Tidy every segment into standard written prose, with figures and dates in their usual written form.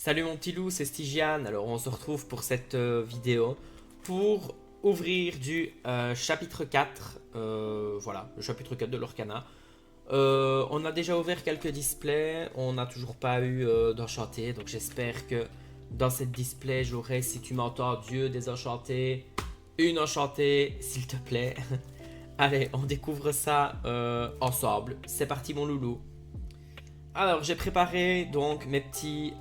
Salut mon petit loup, c'est Stygiane. Alors on se retrouve pour cette vidéo pour ouvrir du chapitre 4. Voilà, le chapitre 4 de l'Orcana. On a déjà ouvert quelques displays, on n'a toujours pas eu d'enchanté. Donc j'espère que dans cette display j'aurai, si tu m'entends, Dieu des enchantés, une enchantée, s'il te plaît. Allez, on découvre ça ensemble. C'est parti mon loulou. Alors, j'ai préparé donc mes petits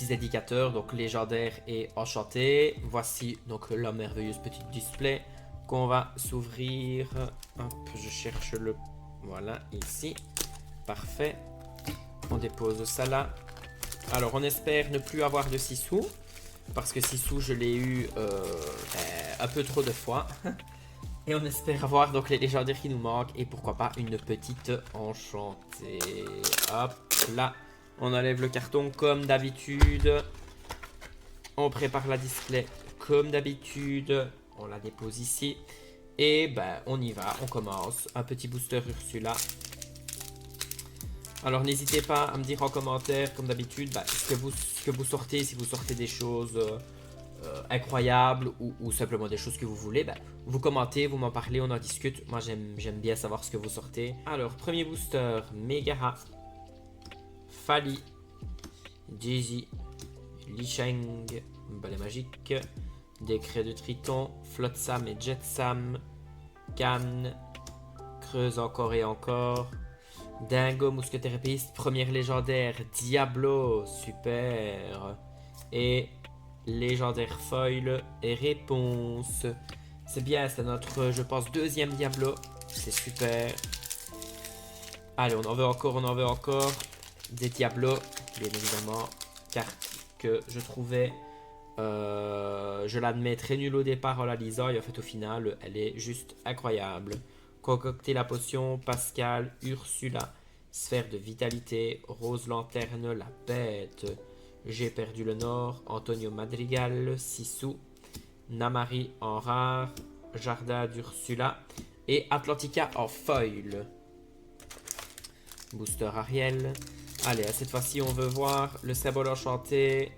indicateurs, donc légendaire et enchanté. Voici donc la merveilleuse petite display qu'on va s'ouvrir. Hop, je cherche le... Voilà, ici. Parfait. On dépose ça là. Alors, on espère ne plus avoir de 6 sous. Parce que 6 sous, je l'ai eu un peu trop de fois. Et on espère avoir donc les légendaires qui nous manquent et pourquoi pas une petite enchantée. Hop là, on enlève le carton comme d'habitude. On prépare la display comme d'habitude. On la dépose ici. Et ben on y va, on commence. Un petit booster Ursula. Alors n'hésitez pas à me dire en commentaire comme d'habitude ce que vous sortez, si vous sortez des choses... incroyables ou simplement des choses que vous voulez, vous commentez, vous m'en parlez, on en discute. Moi j'aime bien savoir ce que vous sortez. Alors premier booster, Megara, Fali, Daisy, Licheng, balai magique, Décret de Triton, Flotsam et Jetsam, Cannes, Creuse encore et encore, Dingo, mousquetaire épéiste, première légendaire, Diablo, super, et légendaire foil et réponse. C'est bien, c'est notre, je pense, deuxième Diablo. C'est super. Allez, on en veut encore, on en veut encore. Des Diablos, bien évidemment. Carte que je trouvais, je l'admets, très nulle au départ en la lisant. Et en fait, au final, elle est juste incroyable. Concocter la potion, Pascal, Ursula, sphère de vitalité, Rose Lanterne, la bête. J'ai perdu le nord, Antonio Madrigal, Sissou, Namari en rare, Jardin d'Ursula et Atlantica en foil. Booster Ariel. Allez, à cette fois-ci, on veut voir le symbole enchanté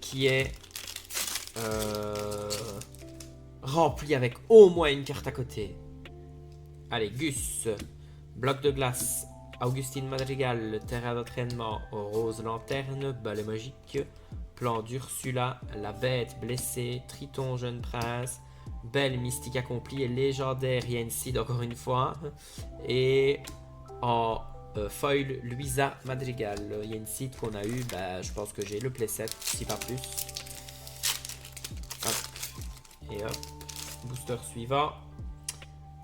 qui est rempli avec au moins une carte à côté. Allez, Gus, bloc de glace, Augustine Madrigal, terrain d'entraînement, Rose Lanterne, balai magique, plan d'Ursula, la bête blessée, Triton jeune prince, belle mystique accomplie et légendaire Yensid encore une fois, et en foil Luisa Madrigal, Yensid qu'on a eu, je pense que j'ai le playset, si pas plus. Hop. Et hop, booster suivant.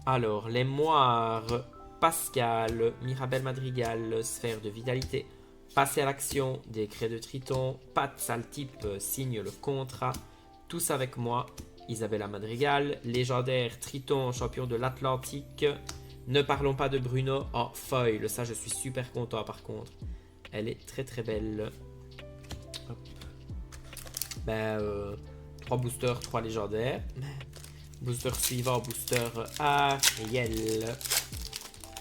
Alors, les moires, Pascal, Mirabelle Madrigal, sphère de vitalité, passer à l'action, décret de Triton, patte sale type, signe le contrat, tous avec moi, Isabella Madrigal, légendaire Triton, champion de l'Atlantique, ne parlons pas de Bruno en foil, ça je suis super content par contre, elle est très très belle. Hop. 3 boosters, 3 légendaires. Booster suivant, booster Ariel.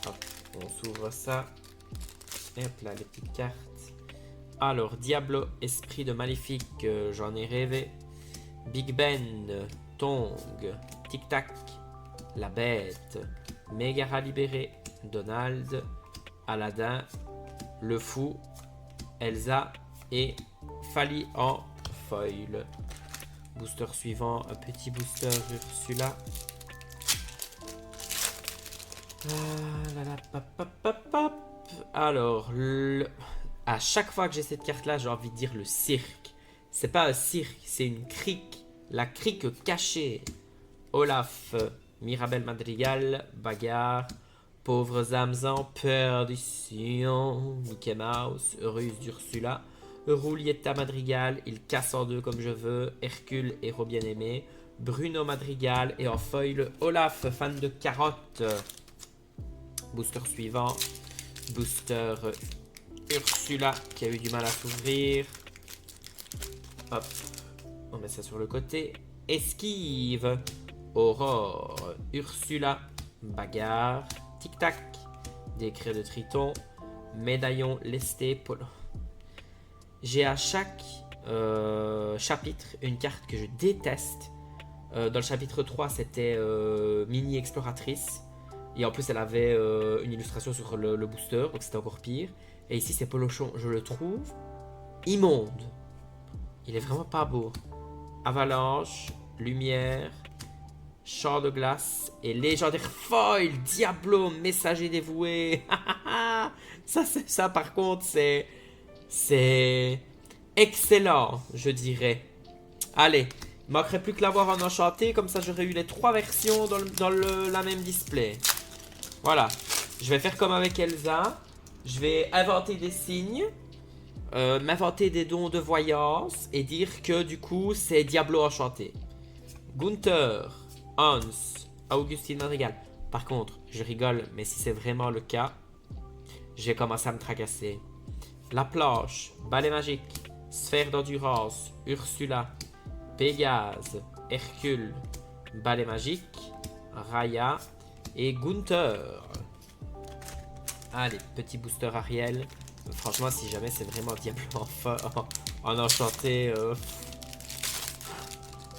Hop, on s'ouvre ça. Et hop là, les petites cartes. Alors, Diablo, esprit de maléfique, j'en ai rêvé. Big Ben, Tong, Tic Tac, la bête, Megara libérée, Donald, Aladdin, le fou, Elsa et Fali en foil. Booster suivant, un petit booster Ursula. Alors, à chaque fois que j'ai cette carte là, j'ai envie de dire le cirque. C'est pas un cirque, c'est une crique. La crique cachée. Olaf, Mirabelle Madrigal, bagarre. Pauvres âmes en perdition. Mickey Mouse, ruse d'Ursula. Roulietta Madrigal, il casse en deux comme je veux. Hercule, héros bien-aimé. Bruno Madrigal et en foil Olaf, fan de carottes. Booster suivant. Booster Ursula qui a eu du mal à s'ouvrir. Hop, on met ça sur le côté. Esquive. Aurore. Ursula. Bagarre. Tic-tac. Décret de Triton. Médaillon lesté. j'ai à chaque chapitre une carte que je déteste. Dans le chapitre 3, c'était Mini Exploratrice. Et en plus, elle avait une illustration sur le booster, donc c'était encore pire. Et ici, c'est Polochon. Je le trouve immonde. Il est vraiment pas beau. Avalanche, lumière, champ de glace et légendaire foil, Diablo, messager dévoué. Ça par contre, c'est excellent, je dirais. Allez, il manquerait plus que l'avoir en enchanté, comme ça j'aurais eu les 3 versions dans la même display. Voilà, je vais faire comme avec Elsa. Je vais inventer des signes, m'inventer des dons de voyance et dire que du coup c'est Diablo enchanté. Gunther, Hans, Augustine Madrigal. Par contre, je rigole, mais si c'est vraiment le cas, je vais commencer à me tracasser. La planche, balai magique, sphère d'endurance, Ursula, Pégase, Hercule, balai magique, Raya et Gunther. Allez, petit booster Ariel. Franchement, si jamais c'est vraiment Diablo en enchanté,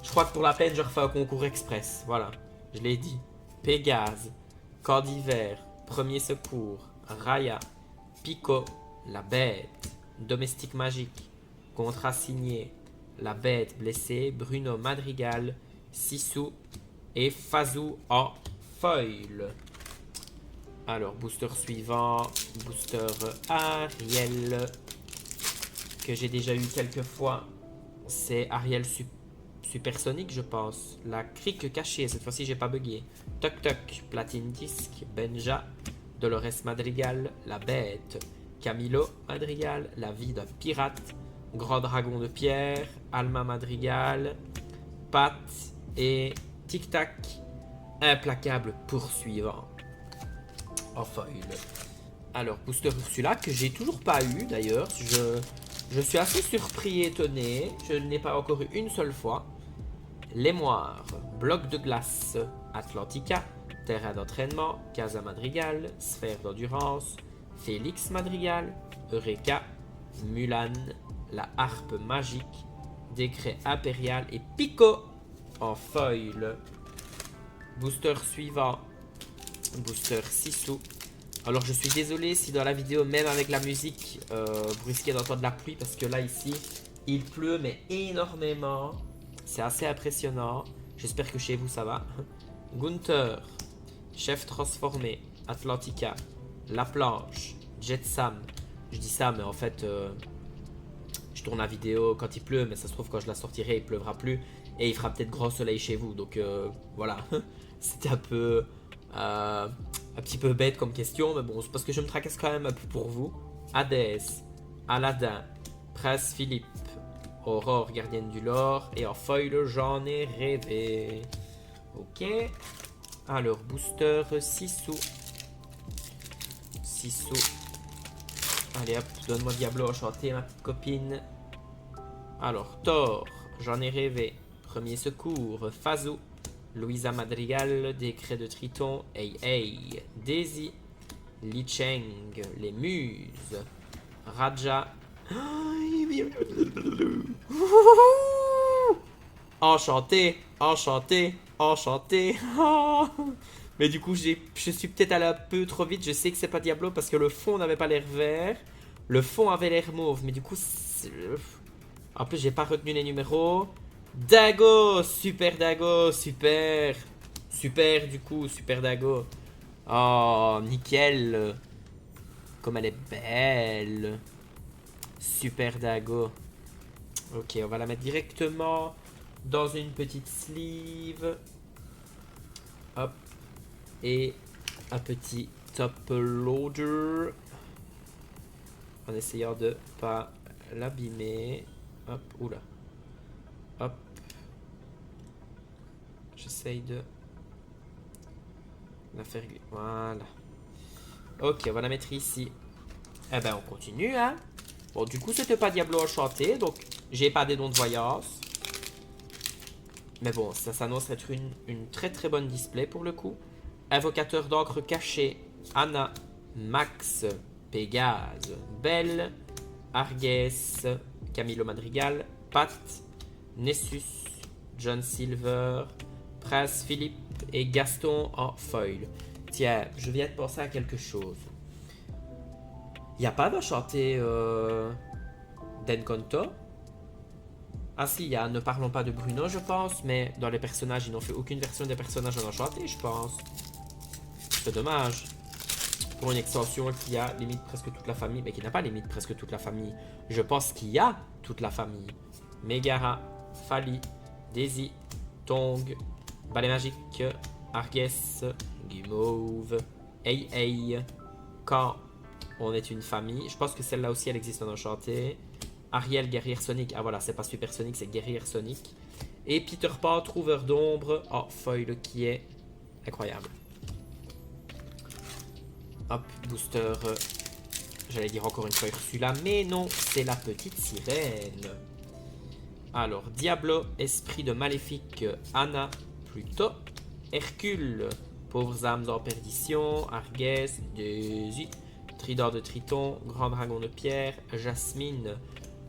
je crois que pour la peine, je refais un concours express. Voilà, je l'ai dit. Pégase, corps d'hiver, premier secours, Raya, Pico, la bête, domestique magique, contrat signé, la bête blessée, Bruno Madrigal, Sissou et Fazou en foil. Alors, booster suivant, booster Ariel, que j'ai déjà eu quelques fois. C'est Ariel Supersonique, je pense. La crique cachée, cette fois-ci, j'ai pas bugué. Toc Toc, Platine Disc, Benja, Dolores Madrigal, la bête, Camilo Madrigal, la vie d'un pirate, Grand Dragon de pierre, Alma Madrigal, Pat et Tic Tac, implacable poursuivant. En foil. Alors, booster Ursula, que j'ai toujours pas eu d'ailleurs. Je suis assez surpris et étonné. Je ne l'ai pas encore eu une seule fois. L'émoire, bloc de glace, Atlantica, terrain d'entraînement, Casa Madrigal, sphère d'endurance, Félix Madrigal, Eureka, Mulan, la harpe magique, décret impérial et Pico en foil. Booster suivant, booster Sissou. Alors je suis désolé si dans la vidéo, même avec la musique, vous risquez d'entendre la pluie parce que là ici, il pleut mais énormément. C'est assez impressionnant. J'espère que chez vous ça va. Gunther, chef transformé, Atlantica, la planche, Jetsam. Je dis ça mais en fait, je tourne la vidéo quand il pleut, mais ça se trouve quand je la sortirai il pleuvra plus et il fera peut-être grand soleil chez vous. Donc voilà, c'était un peu... un petit peu bête comme question, mais bon, c'est parce que je me tracasse quand même un peu pour vous. Hadès, Aladdin, Prince Philippe, Aurore, gardienne du lore, et en foil, j'en ai rêvé. Ok. Alors, booster Sissou. Sissou. Allez hop, donne-moi Diablo enchanté, ma petite copine. Alors, Thor, j'en ai rêvé. Premier secours, Fazou. Louisa Madrigal, décret de Triton, Hey Hey, Daisy, Li Cheng, les Muses, Raja, enchanté, enchanté, enchanté. Mais du coup, je suis peut-être allé un peu trop vite. Je sais que c'est pas Diablo parce que le fond n'avait pas l'air vert, le fond avait l'air mauve. Mais du coup, en plus, j'ai pas retenu les numéros. Dago, super Dago, super. Super du coup, super Dago. Oh, nickel. Comme elle est belle. Super Dago. Ok, on va la mettre directement dans une petite sleeve. Hop. Et un petit top loader. En essayant de pas l'abîmer. Hop, oula. Hop. J'essaye de la faire... Voilà. Ok, on va la mettre ici. Eh ben, on continue, hein. Bon, du coup, c'était pas Diablo enchanté, donc j'ai pas des dons de voyance. Mais bon, ça s'annonce être une très très bonne display pour le coup. Invocateur d'encre caché, Anna, Max, Pégase, Belle, Argès, Camilo Madrigal, Pat, Nessus, John Silver, Prince Philippe et Gaston en foil. Tiens, je viens de penser à quelque chose. Il n'y a pas d'enchanté d'Encanto? Ah si, il y a Ne parlons pas de Bruno, je pense, mais dans les personnages, ils n'ont fait aucune version des personnages en enchanté, je pense. C'est dommage. Pour une extension qui a limite presque toute la famille, mais qui n'a pas limite presque toute la famille. Je pense qu'il y a toute la famille. Megara, Fali, Daisy, Tong, Balai Magique, Arges, Guimauve, Hey, quand on est une famille. Je pense que celle-là aussi, elle existe en enchanté. Ariel, Guerrière Sonic. Ah voilà, c'est pas Super Sonic, c'est Guerrière Sonic. Et Peter Pan, Trouveur d'ombre, en foil, qui est incroyable. Hop, booster. J'allais dire encore une fois Ursula, mais non, c'est la petite sirène. Alors, Diablo, Esprit de Maléfique, Anna, Pluto, Hercule, Pauvres âmes en perdition, Arges, Daisy, Trident de Triton, Grand Dragon de Pierre, Jasmine,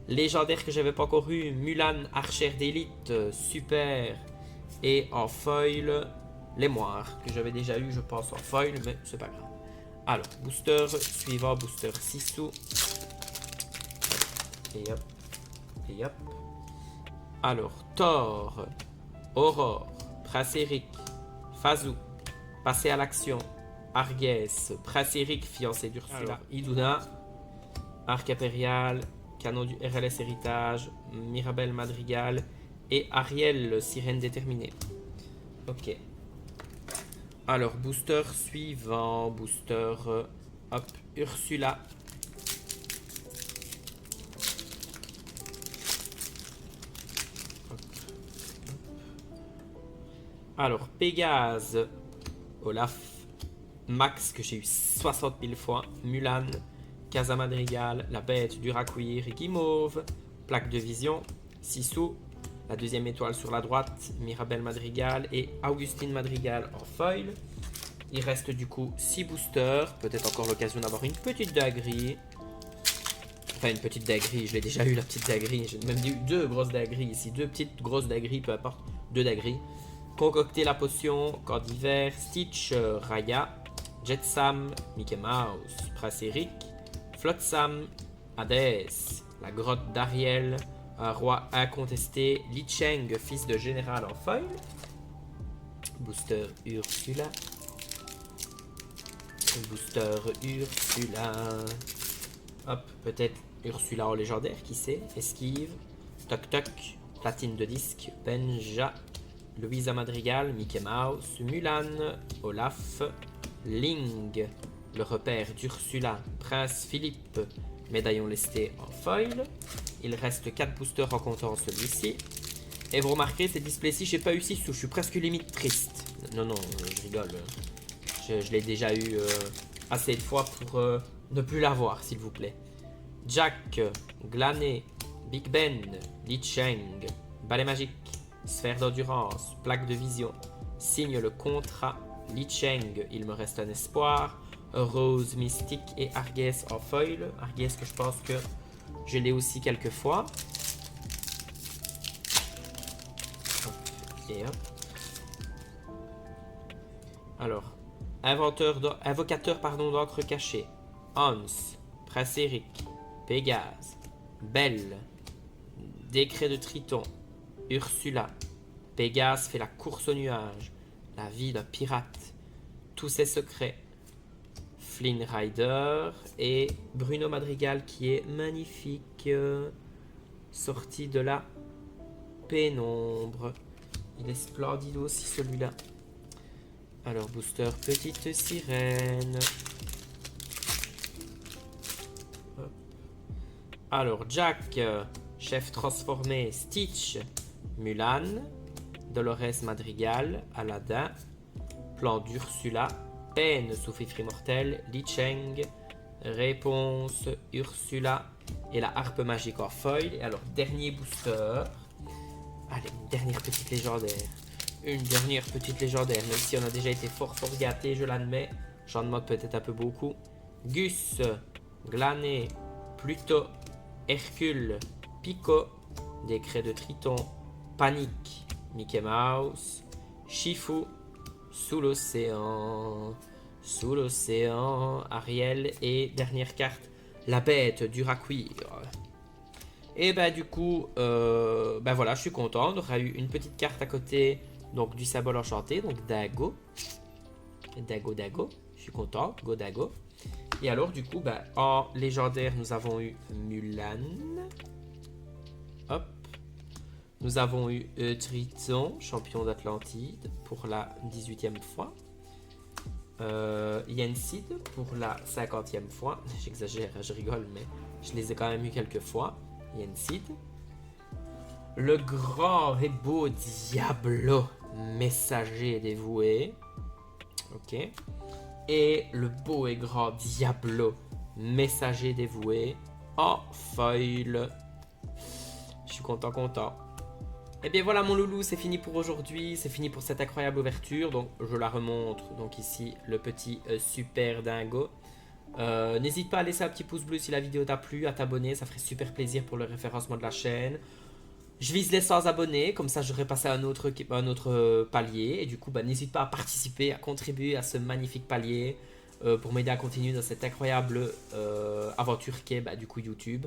légendaire que j'avais pas encore eu, Mulan, Archère d'élite, super, et en foil, les moires, que j'avais déjà eu, je pense, en foil, mais c'est pas grave. Alors, booster suivant, booster Sisu. Et hop, et hop. Alors, Thor, Aurore, Prince Eric, Fazou, Passer à l'action, Arges, Prince Eric, fiancé d'Ursula, Iduna, Arc Impérial, Canon du RLS Héritage, Mirabelle Madrigal et Ariel, Sirène déterminée. Ok. Alors, booster suivant, booster, hop, Ursula. Hop. Alors, Pégase, Olaf, Max, que j'ai eu 60 000 fois, Mulan, Casa Madrigal, La Bête, Duracuir, Guimauve, Plaque de Vision, Sisu, la deuxième étoile sur la droite, Mirabelle Madrigal et Augustine Madrigal en foil. Il reste du coup 6 boosters, peut-être encore l'occasion d'avoir une petite dinguerie. Enfin, une petite dinguerie, je l'ai déjà eu la petite dinguerie, j'ai même eu 2 grosses dingueries ici, 2 petites grosses dingueries, peu importe, 2 dingueries. Concocter la potion, Corps d'hiver, Stitch, Raya, Jetsam, Mickey Mouse, Prince Eric, Flotsam, Hades, la grotte d'Ariel, un roi incontesté, Li Cheng, fils de général en foil, booster Ursula, booster Ursula, hop, peut-être Ursula en légendaire, qui sait, esquive, toc toc, platine de disque, Benja, Louisa Madrigal, Mickey Mouse, Mulan, Olaf, Ling, le repère d'Ursula, Prince Philippe, médaillon lesté en foil. Il reste 4 boosters en comptant celui-ci. Et vous remarquerez, ces displays-ci, j'ai pas eu 6 sous, je suis presque limite triste. Non, non, je rigole. Je l'ai déjà eu assez de fois pour ne plus l'avoir, s'il vous plaît. Jack, Glané, Big Ben, Li Cheng, Balai Magique, Sphère d'endurance, Plaque de vision, Signe le contrat, Li Cheng, il me reste un espoir, Rose mystique et Arges en foil. Arges que je pense que je l'ai aussi quelques fois. Et hop. Alors, invocateur d'encre cachée, Hans, Prince Eric, Pégase, Belle, Décret de Triton, Ursula, Pégase fait la course au nuage, la vie d'un pirate, tous ses secrets, Flynn Rider et Bruno Madrigal qui est magnifique, sorti de la pénombre. Il est splendide aussi celui-là. Alors booster petite sirène. Hop. Alors Jack, chef transformé, Stitch, Mulan, Dolores Madrigal, Aladdin, plan d'Ursula, Peine sous fifre immortel, Li Cheng, réponse Ursula et la harpe magique en foil. Et alors dernier booster. Allez, une dernière petite légendaire. Une dernière petite légendaire, même si on a déjà été fort gâté, je l'admets. J'en demande peut-être un peu beaucoup. Gus, Glané, Pluto, Hercule, Pico, Décret de Triton, Panique, Mickey Mouse, Shifu, Sous l'océan, Ariel et dernière carte, la bête dur à cuire. Et bah du coup, bah voilà, je suis content. On aura eu une petite carte à côté, donc du symbole enchanté, donc Dago. Dago, je suis content, Go Dago. Et alors du coup, bah, en légendaire, nous avons eu Mulan. Hop. Nous avons eu Triton, champion d'Atlantide, pour la 18e fois. Yensid pour la 50e fois. J'exagère, je rigole, mais je les ai quand même eu quelques fois. Yensid. Le grand et beau Diablo, messager dévoué. Ok. Et le beau et grand Diablo, messager dévoué en foil. Je suis content. Et bien voilà mon loulou, c'est fini pour aujourd'hui, c'est fini pour cette incroyable ouverture, donc je la remontre, donc ici le petit super dingo. N'hésite pas à laisser un petit pouce bleu si la vidéo t'a plu, à t'abonner, ça ferait super plaisir pour le référencement de la chaîne. Je vise les 100 abonnés, comme ça j'aurai passé à un autre palier, et du coup bah, n'hésite pas à participer, à contribuer à ce magnifique palier, pour m'aider à continuer dans cette incroyable aventure qu'est du coup YouTube.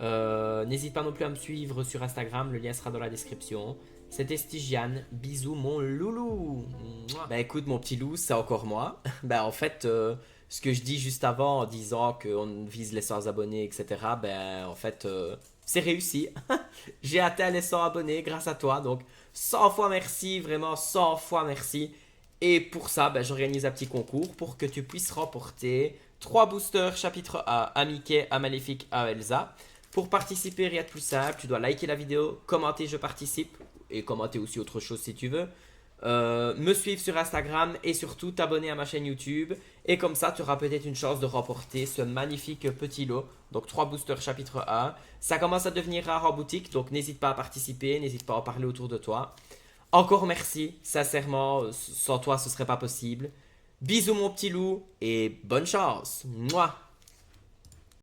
N'hésite pas non plus à me suivre sur Instagram, le lien sera dans la description. C'était Stygian, bisous mon loulou. Bah écoute mon petit loup, c'est encore moi. Bah en fait, ce que je dis juste avant en disant qu'on vise les 100 abonnés, etc. Ben en fait, c'est réussi. J'ai atteint les 100 abonnés grâce à toi, donc 100 fois merci, vraiment 100 fois merci. Et pour ça, ben, j'organise un petit concours pour que tu puisses remporter 3 boosters chapitre A à Mickey, à Maléfique, à Elsa. Pour participer, rien de plus simple, tu dois liker la vidéo, commenter je participe et commenter aussi autre chose si tu veux. Me suivre sur Instagram et surtout t'abonner à ma chaîne YouTube. Et comme ça, tu auras peut-être une chance de remporter ce magnifique petit lot. Donc 3 boosters chapitre A. Ça commence à devenir rare en boutique, donc n'hésite pas à participer, n'hésite pas à en parler autour de toi. Encore merci, sincèrement, sans toi ce serait pas possible. Bisous mon petit loup et bonne chance. Mouah.